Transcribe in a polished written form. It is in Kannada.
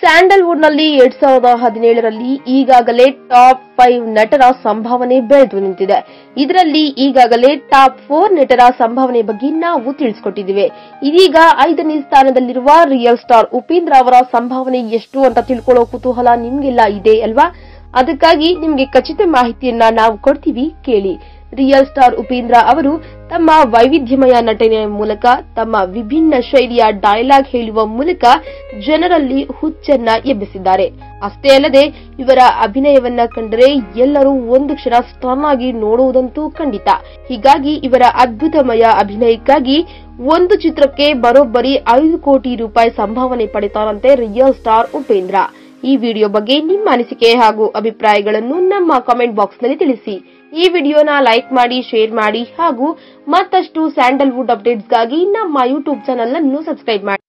ಸ್ಯಾಂಡಲ್ವುಡ್ ನಲ್ಲಿ 2017ರಲ್ಲಿ ಈಗಾಗಲೇ ಟಾಪ್ 5 ನಟರ ಸಂಭಾವನೆ ಬೆಳೆದು ನಿಂತಿದೆ. ಇದರಲ್ಲಿ ಈಗಾಗಲೇ ಟಾಪ್ 4 ನಟರ ಸಂಭಾವನೆ ಬಗ್ಗೆ ನಾವು ತಿಳಿಸಿಕೊಟ್ಟಿದ್ದೇವೆ. ಇದೀಗ 5ನೇ ಸ್ಥಾನದಲ್ಲಿರುವ ರಿಯಲ್ ಸ್ಟಾರ್ ಉಪೇಂದ್ರ ಅವರ ಸಂಭಾವನೆ ಎಷ್ಟು ಅಂತ ತಿಳ್ಕೊಳ್ಳೋ ಕುತೂಹಲ ನಿಮ್ಗೆಲ್ಲ ಇದೆ ಅಲ್ವಾ? ಅದಕ್ಕಾಗಿ ನಿಮಗೆ ಖಚಿತ ಮಾಹಿತಿಯನ್ನ ನಾವು ಕೊಡ್ತೀವಿ, ಕೇಳಿ. ರಿಯಲ್ ಸ್ಟಾರ್ ಉಪೇಂದ್ರ ಅವರು ತಮ್ಮ ವೈವಿಧ್ಯಮಯ ನಟನೆಯ ಮೂಲಕ, ತಮ್ಮ ವಿಭಿನ್ನ ಶೈಲಿಯ ಡೈಲಾಗ್ ಹೇಳುವ ಮೂಲಕ ಜನರಲ್ಲಿ ಹುಚ್ಚನ್ನ ಎಬ್ಬಿಸಿದ್ದಾರೆ. ಅಷ್ಟೇ ಅಲ್ಲದೆ ಇವರ ಅಭಿನಯವನ್ನ ಕಂಡರೆ ಎಲ್ಲರೂ ಒಂದು ಕ್ಷಣ ಸ್ಟನ್ ಆಗಿ ನೋಡುವುದಂತೂ ಖಂಡಿತ. ಹೀಗಾಗಿ ಇವರ ಅದ್ಭುತಮಯ ಅಭಿನಯಕ್ಕಾಗಿ ಒಂದು ಚಿತ್ರಕ್ಕೆ ಬರೋಬ್ಬರಿ 5 ಕೋಟಿ ರೂಪಾಯಿ ಸಂಭಾವನೆ ಪಡೆತಾರಂತೆ ರಿಯಲ್ ಸ್ಟಾರ್ ಉಪೇಂದ್ರ. ಈ ವಿಡಿಯೋ ಬಗ್ಗೆ ನಿಮ್ಮ ಅನಿಸಿಕೆ ಹಾಗೂ ಅಭಿಪ್ರಾಯಗಳನ್ನು ನಮ್ಮ ಕಾಮೆಂಟ್ ಬಾಕ್ಸ್ ನಲ್ಲಿ ತಿಳಿಸಿ. ಈ ವಿಡಿಯೋನ ಲೈಕ್ ಮಾಡಿ, ಶೇರ್ ಮಾಡಿ ಹಾಗೂ ಮತ್ತಷ್ಟು ಸ್ಯಾಂಡಲ್ವುಡ್ ಅಪ್ಡೇಟ್ಸ್ಗಾಗಿ ನಮ್ಮ ಯೂಟ್ಯೂಬ್ ಚಾನೆಲ್ ಅನ್ನು ಸಬ್ಸ್ಕ್ರೈಬ್ ಮಾಡಿ.